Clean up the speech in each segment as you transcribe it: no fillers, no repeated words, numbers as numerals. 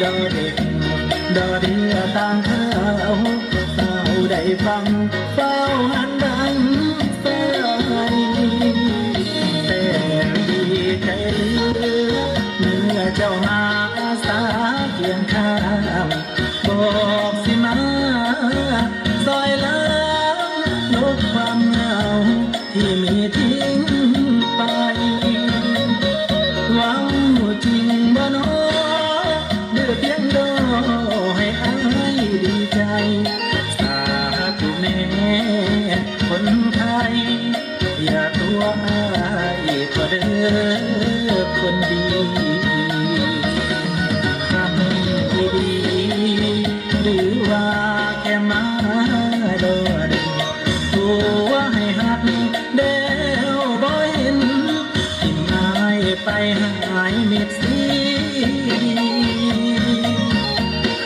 ดอเด็กดอเดือต่างเขาเฝ้าได้ฟังเฝ้าหันดังใส่แต่ดีใจเหลือเมื่อเจ้ามาอาสาเคียงข้างบอกสิมาซอยล้างลบความเหงาที่มีทิ้งไปหวังจริงบ่น้อเดือเพียงดอให้อายดีใจสาธุแม่คนไทยอย่าตัวอายก็เด้อคนดีทำดีหรือว่าแค่มาโดดตัวให้หักเดียวบ่เห็นทิ้งอายไปหายเม็ดสี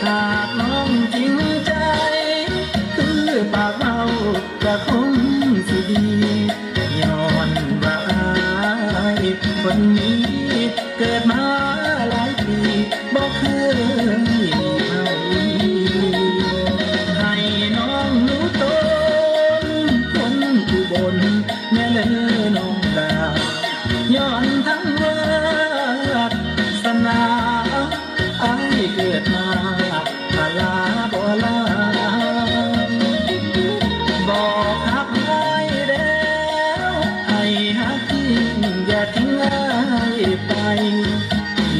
หากน้องจริงใจคือปากเบาก็คงสิดีย้อนว่าอายคนนี้เกิดมาหลายปีบ่เคยให้น้องหนูตนคนอุบลแม่เลอน้องดาย้อนทั้งวาสนาอายเกิดมาลาบ่ลาบอกหักอายแล้วให้หักทิ้งอย่าทิ้งอายไป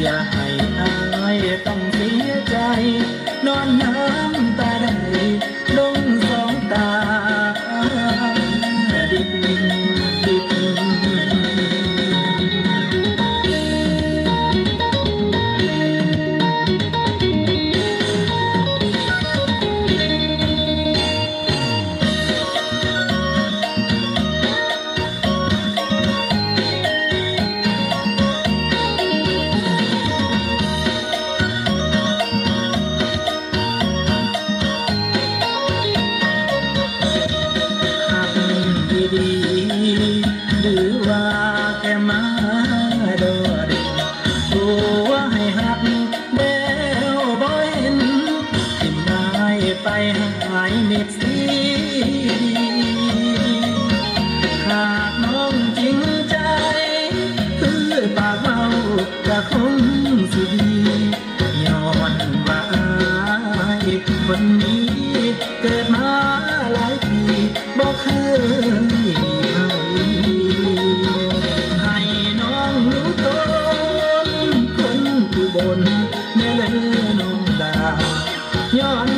อย่าให้อายต้องเสียใจนอนน้ำตาได้ลงสองตาดิบดิบดีหรือว่าแค่มาโดดตัวให้หักเดียวบ่เห็นทิ้งอายไปหายเม็ดสีหากน้องจริงใจคือปากเบาก็คงสิดีย้อนว่าอายคนนี้เกิดมาหลายปีบ่เคยให้น้องรู้ตนคนอุบลแม่เลอน้องดาย้อน